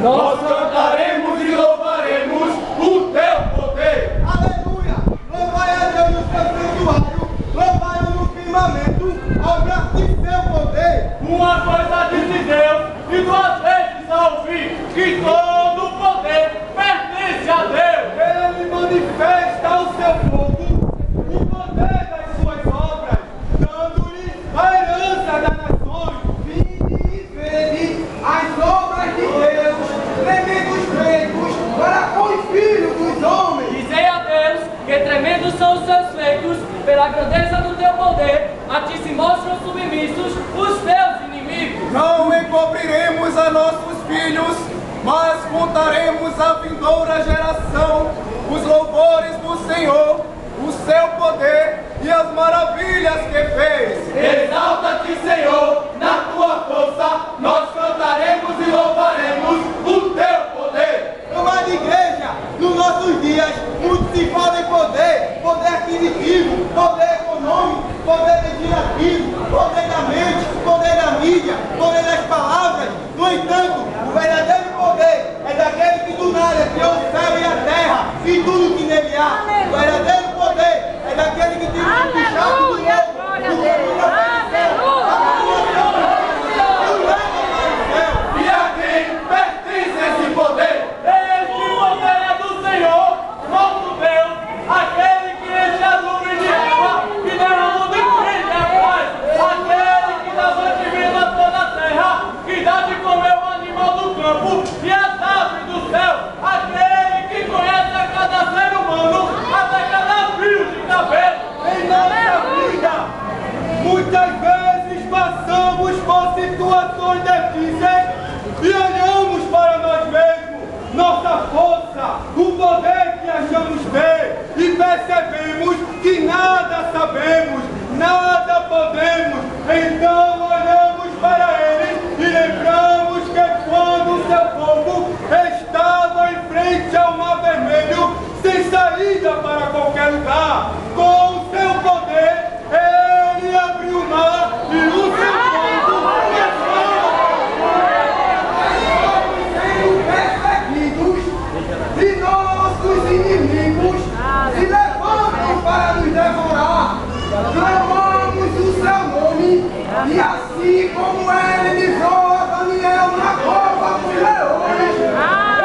Nós cantaremos e louvaremos o teu poder. Aleluia! Louvai a Deus no seu santuário, louvai-o no firmamento, obra de seu poder. Uma coisa disse Deus e duas vezes a ouvir, que todo o poder pertence a Deus. Ele manifesta ao seu povo o poder das suas obras, dando-lhe a herança das nações. Vinde e vede as obras de Deus, tremendos feitos para com os filhos dos homens. Dizei a Deus que tremendos são os seus feitos, pela grandeza do teu poder, a ti se mostram submissos os teus inimigos. Não encobriremos a nossos filhos, mas contaremos à vindoura geração os louvores do Senhor, o seu poder e as maravilhas que fez. Exalta-te, Senhor, na tua força, nós cantaremos e louvaremos o teu poder. Amada igreja, nos nossos dias, muito se fala em poder, poder aquisitivo, poder econômico, poder legislativo, poder da mente, poder da mídia, poder das palavras. No entanto, o verdadeiro poder é daquele que do nada criou o céu e a terra e tudo que nele há. O verdadeiro poder é daquele que tem o chato do novo, E a quem pertence esse poder? Este poder é do Senhor, nosso Deus, aquele que enche as nuvens de água e derrama de brilho a paz, aquele que dá mantimento a toda a terra, que dá de comer o animal do campo e as aves do céu, aquele que conhece a cada ser humano, até cada fio de cabelo. em nossa vida. Muitas vezes passamos por situações difíceis e olhamos para nós mesmos, nossa força, o poder que achamos ter e percebemos que nada sabemos, nada podemos. Então olhamos para Ele e lembramos que quando o seu povo estava em frente ao Mar Vermelho, sem saída para qualquer lugar, com o seu poder, Ele abriu o mar e o seu povo sendo perseguidos e nossos inimigos se levantam para nos devorar. Clamamos o seu nome e assim como Ele livrou a Daniel na cova dos leões,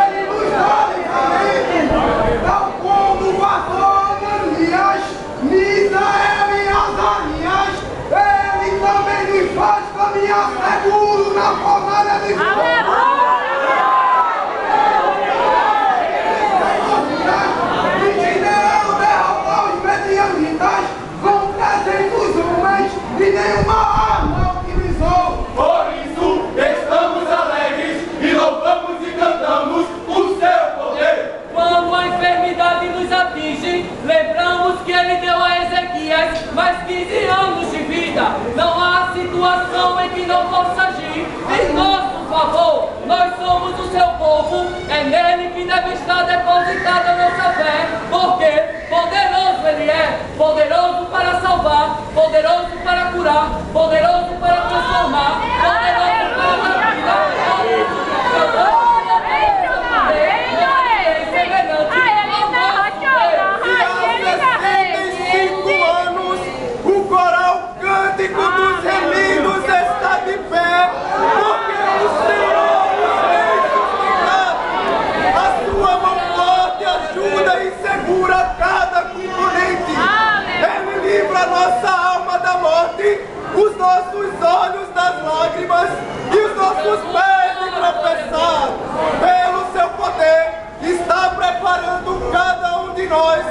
Ele nos dá livramento, tal como guardou Ananias, Misael e Azarias. Ele também nos faz caminhar seguro na fornalha de fogo. E Gideão derrotou os medianitas com 300 homens e nenhuma arma utilizou. Por isso estamos alegres e louvamos e cantamos o seu poder. Quando a enfermidade nos atinge, lembramos que Ele deu a Ezequias mais 15 anos de vida. Não há situação em que não possa agir em nosso favor. Nós somos o seu povo, é nele que deve estar depositada a nossa fé, porque poderoso Ele é, poderoso para salvar, poderoso para curar, poderoso para transformar, poderoso para dar vida. O coral cântico dos remidos está de pé, porque o Senhor nos tem sustentado. A sua mão forte ajuda e segura cada componente. Ele livra nossa alma da morte, os nossos olhos das lágrimas e os nossos pés de tropeçar. Pelo seu poder, está preparando cada um de nós